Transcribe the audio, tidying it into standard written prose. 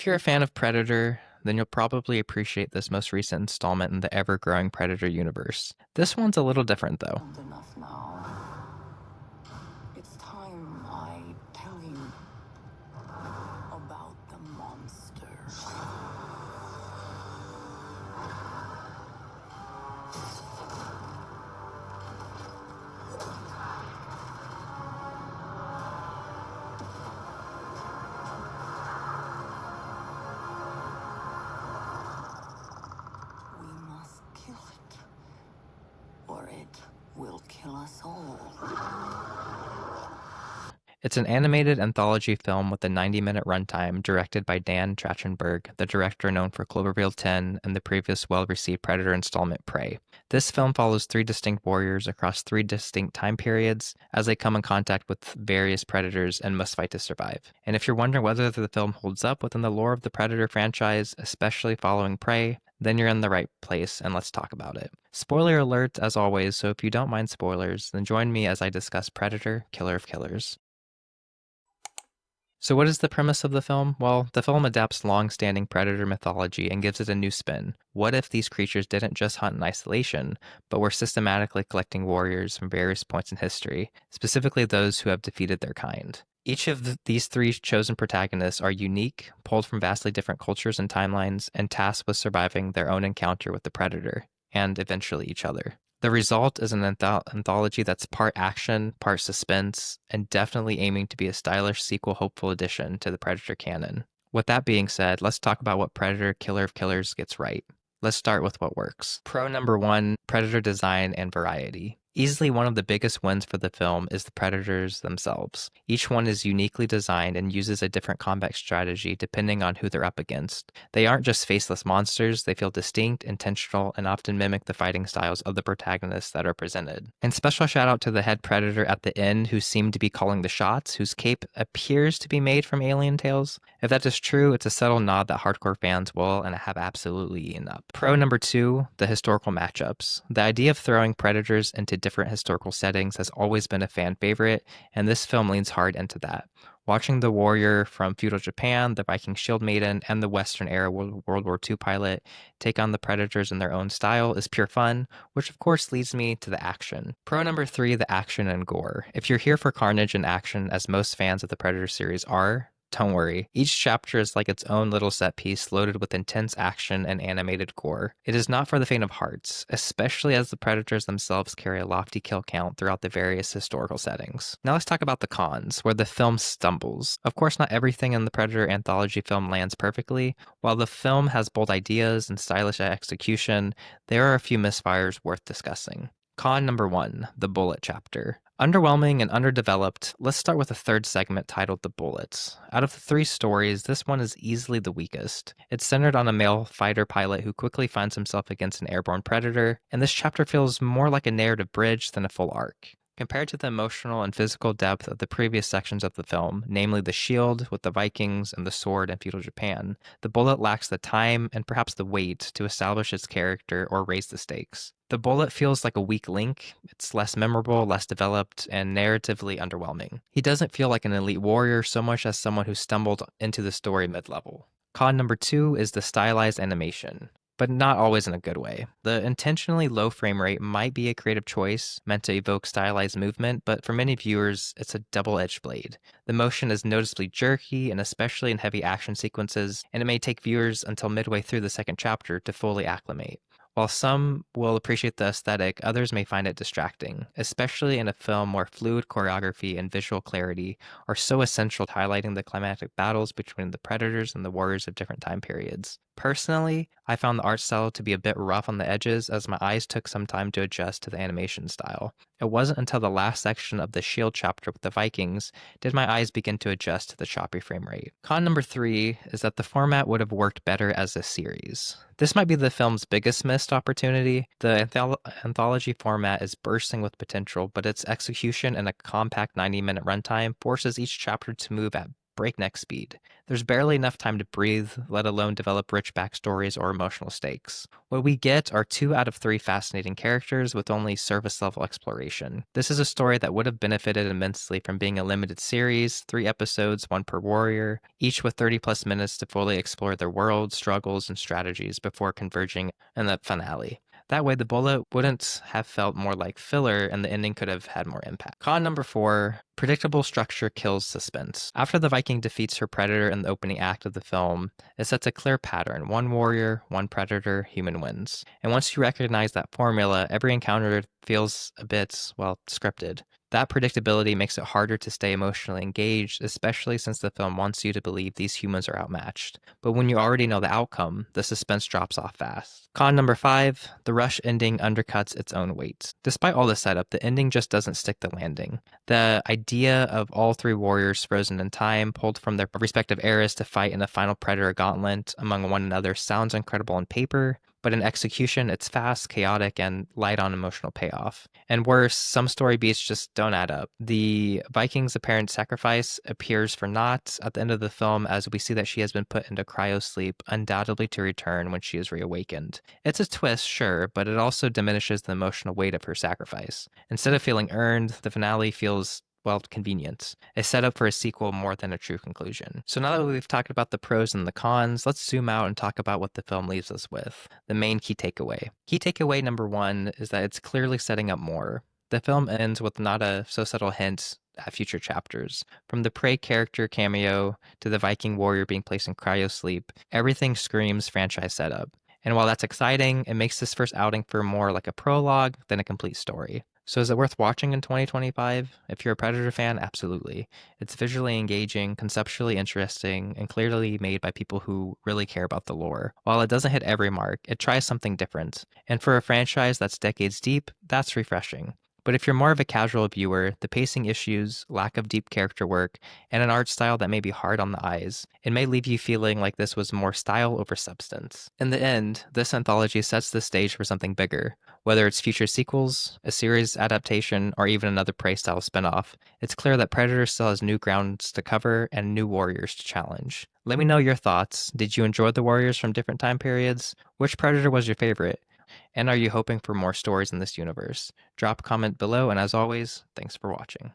you're a fan of Predator, then you'll probably appreciate this most recent installment in the ever-growing Predator universe. This one's a little different, though. Enough now. It's time I tell you about the monster. We must kill it, or it will kill us all. It's an animated anthology film with a 90-minute runtime directed by Dan Trachtenberg, the director known for Cloverfield 10 and the previous well-received Predator installment Prey. This film follows three distinct warriors across three distinct time periods as they come in contact with various predators and must fight to survive. And if you're wondering whether the film holds up within the lore of the Predator franchise, especially following Prey, then you're in the right place and let's talk about it. Spoiler alert as always, so if you don't mind spoilers, then join me as I discuss Predator, Killer of Killers. So what is the premise of the film? Well, the film adapts long-standing predator mythology and gives it a new spin. What if these creatures didn't just hunt in isolation, but were systematically collecting warriors from various points in history, specifically those who have defeated their kind? Each of these three chosen protagonists are unique, pulled from vastly different cultures and timelines, and tasked with surviving their own encounter with the predator, and eventually each other. The result is an anthology that's part action, part suspense, and definitely aiming to be a stylish sequel hopeful addition to the Predator canon. With that being said, let's talk about what Predator Killer of Killers gets right. Let's start with what works. Pro number one, Predator design and variety. Easily one of the biggest wins for the film is the Predators themselves. Each one is uniquely designed and uses a different combat strategy depending on who they're up against. They aren't just faceless monsters, they feel distinct, intentional, and often mimic the fighting styles of the protagonists that are presented. And special shout out to the head Predator at the end who seemed to be calling the shots, whose cape appears to be made from alien tails. If that is true, it's a subtle nod that hardcore fans will and have absolutely eaten up. Pro number two, the historical matchups. The idea of throwing Predators into different historical settings has always been a fan favorite, and this film leans hard into that. Watching the warrior from feudal Japan, the Viking shield maiden, and the Western era World War II pilot take on the Predators in their own style is pure fun, which of course leads me to the action. Pro number three, the action and gore. If you're here for carnage and action, as most fans of the Predator series are, don't worry. Each chapter is like its own little set piece loaded with intense action and animated gore. It is not for the faint of hearts, especially as the Predators themselves carry a lofty kill count throughout the various historical settings. Now let's talk about the cons, where the film stumbles. Of course, not everything in the Predator anthology film lands perfectly. While the film has bold ideas and stylish execution, there are a few misfires worth discussing. Con number one, the bullet chapter. Underwhelming and underdeveloped, let's start with the third segment titled The Bullets. Out of the three stories, this one is easily the weakest. It's centered on a male fighter pilot who quickly finds himself against an airborne predator, and this chapter feels more like a narrative bridge than a full arc. Compared to the emotional and physical depth of the previous sections of the film, namely the shield with the Vikings and the sword in feudal Japan, the bullet lacks the time and perhaps the weight to establish its character or raise the stakes. The bullet feels like a weak link. It's less memorable, less developed, and narratively underwhelming. He doesn't feel like an elite warrior so much as someone who stumbled into the story mid-level. Con number two is the stylized animation, but not always in a good way. The intentionally low frame rate might be a creative choice meant to evoke stylized movement, but for many viewers, it's a double-edged blade. The motion is noticeably jerky, and especially in heavy action sequences, and it may take viewers until midway through the second chapter to fully acclimate. While some will appreciate the aesthetic, others may find it distracting, especially in a film where fluid choreography and visual clarity are so essential to highlighting the climactic battles between the predators and the warriors of different time periods. Personally, I found the art style to be a bit rough on the edges as my eyes took some time to adjust to the animation style. It wasn't until the last section of the Shield chapter with the Vikings did my eyes begin to adjust to the choppy frame rate. Con number three is that the format would have worked better as a series. This might be the film's biggest missed opportunity. The anthology format is bursting with potential, but its execution in a compact 90-minute runtime forces each chapter to move at breakneck speed. There's barely enough time to breathe, let alone develop rich backstories or emotional stakes. What we get are 2 out of 3 fascinating characters with only surface level exploration. This is a story that would have benefited immensely from being a limited series, 3 episodes, 1 per warrior, each with 30 plus minutes to fully explore their world, struggles, and strategies before converging in the finale. That way, the bullet wouldn't have felt more like filler and the ending could have had more impact. Con number 4, predictable structure kills suspense. After the Viking defeats her predator in the opening act of the film, it sets a clear pattern: 1 warrior, 1 predator, human wins. And once you recognize that formula, every encounter feels a bit, well, scripted. That predictability makes it harder to stay emotionally engaged, especially since the film wants you to believe these humans are outmatched. But when you already know the outcome, the suspense drops off fast. Con number 5, the rush ending undercuts its own weight. Despite all the setup, the ending just doesn't stick the landing. The idea of all 3 warriors frozen in time, pulled from their respective eras to fight in a final predator gauntlet among one another sounds incredible on paper, but in execution, it's fast, chaotic, and light on emotional payoff. And worse, some story beats just don't add up. The Vikings' apparent sacrifice appears for naught at the end of the film, as we see that she has been put into cryosleep, undoubtedly to return when she is reawakened. It's a twist, sure, but it also diminishes the emotional weight of her sacrifice. Instead of feeling earned, the finale feels, well, convenient, a setup for a sequel more than a true conclusion. So now that we've talked about the pros and the cons, let's zoom out and talk about what the film leaves us with. The main key takeaway. Key takeaway number 1 is that it's clearly setting up more. The film ends with not a so subtle hint at future chapters. From the Prey character cameo to the Viking warrior being placed in cryosleep, everything screams franchise setup. And while that's exciting, it makes this first outing for more like a prologue than a complete story. So is it worth watching in 2025? If you're a Predator fan, absolutely. It's visually engaging, conceptually interesting, and clearly made by people who really care about the lore. While it doesn't hit every mark, it tries something different. And for a franchise that's decades deep, that's refreshing. But if you're more of a casual viewer, the pacing issues, lack of deep character work, and an art style that may be hard on the eyes, it may leave you feeling like this was more style over substance. In the end, this anthology sets the stage for something bigger. Whether it's future sequels, a series adaptation, or even another Prey-style spinoff, it's clear that Predator still has new grounds to cover and new warriors to challenge. Let me know your thoughts. Did you enjoy the warriors from different time periods? Which Predator was your favorite? And are you hoping for more stories in this universe? Drop a comment below, and as always, thanks for watching.